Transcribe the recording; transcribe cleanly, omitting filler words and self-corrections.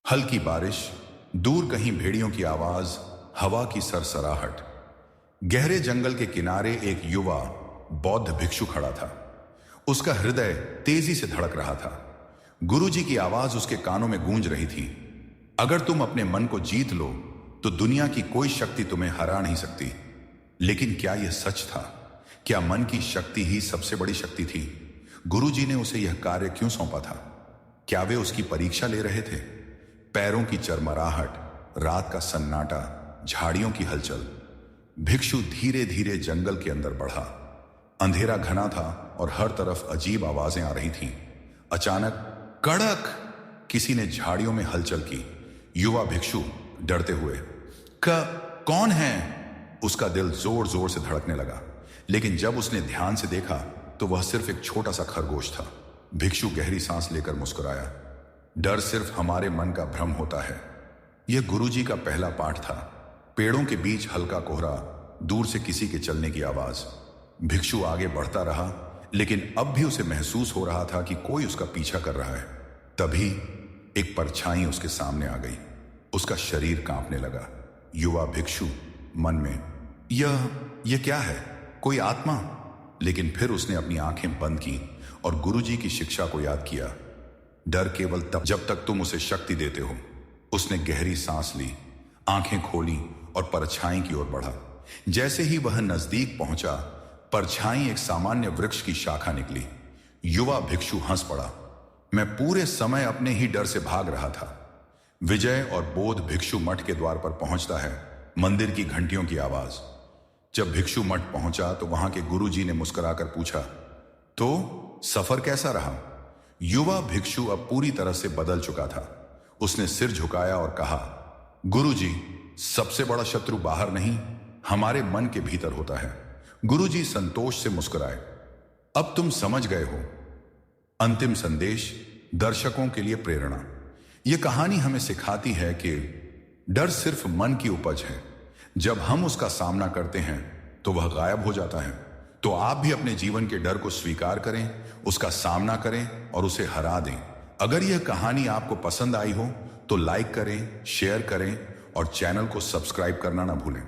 हल्की बारिश, दूर कहीं भेड़ियों की आवाज, हवा की सरसराहट। गहरे जंगल के किनारे एक युवा बौद्ध भिक्षु खड़ा था। उसका हृदय तेजी से धड़क रहा था। गुरुजी की आवाज उसके कानों में गूंज रही थी। अगर तुम अपने मन को जीत लो तो दुनिया की कोई शक्ति तुम्हें हरा नहीं सकती। लेकिन क्या यह सच था? क्या मन की शक्ति ही सबसे बड़ी शक्ति थी? गुरुजी ने उसे यह कार्य क्यों सौंपा था? क्या वे उसकी परीक्षा ले रहे थे? पैरों की चरमराहट, रात का सन्नाटा, झाड़ियों की हलचल। भिक्षु धीरे धीरे जंगल के अंदर बढ़ा। अंधेरा घना था और हर तरफ अजीब आवाजें आ रही थीं। अचानक कड़क किसी ने झाड़ियों में हलचल की। युवा भिक्षु डरते हुए, कौन है? उसका दिल जोर जोर से धड़कने लगा। लेकिन जब उसने ध्यान से देखा तो वह सिर्फ एक छोटा सा खरगोश था। भिक्षु गहरी सांस लेकर मुस्कुराया। डर सिर्फ हमारे मन का भ्रम होता है। यह गुरुजी का पहला पाठ था। पेड़ों के बीच हल्का कोहरा, दूर से किसी के चलने की आवाज। भिक्षु आगे बढ़ता रहा, लेकिन अब भी उसे महसूस हो रहा था कि कोई उसका पीछा कर रहा है। तभी एक परछाई उसके सामने आ गई। उसका शरीर कांपने लगा। युवा भिक्षु मन में, यह क्या है? कोई आत्मा? लेकिन फिर उसने अपनी आंखें बंद की और गुरुजी की शिक्षा को याद किया। डर केवल तब जब तक तुम उसे शक्ति देते हो। उसने गहरी सांस ली, आंखें खोली और परछाई की ओर बढ़ा। जैसे ही वह नजदीक पहुंचा, परछाई एक सामान्य वृक्ष की शाखा निकली। युवा भिक्षु हंस पड़ा। मैं पूरे समय अपने ही डर से भाग रहा था। विजय और बोध भिक्षु मठ के द्वार पर पहुंचता है। मंदिर की घंटियों की आवाज। जब भिक्षु मठ पहुंचा तो वहां के गुरुजी ने मुस्कुराकर पूछा, तो सफर कैसा रहा? युवा भिक्षु अब पूरी तरह से बदल चुका था। उसने सिर झुकाया और कहा, गुरुजी, सबसे बड़ा शत्रु बाहर नहीं, हमारे मन के भीतर होता है। गुरुजी संतोष से मुस्कुराए। अब तुम समझ गए हो। अंतिम संदेश, दर्शकों के लिए प्रेरणा। यह कहानी हमें सिखाती है कि डर सिर्फ मन की उपज है। जब हम उसका सामना करते हैं तो वह गायब हो जाता है। तो आप भी अपने जीवन के डर को स्वीकार करें, उसका सामना करें और उसे हरा दें। अगर यह कहानी आपको पसंद आई हो तो लाइक करें, शेयर करें और चैनल को सब्सक्राइब करना ना भूलें।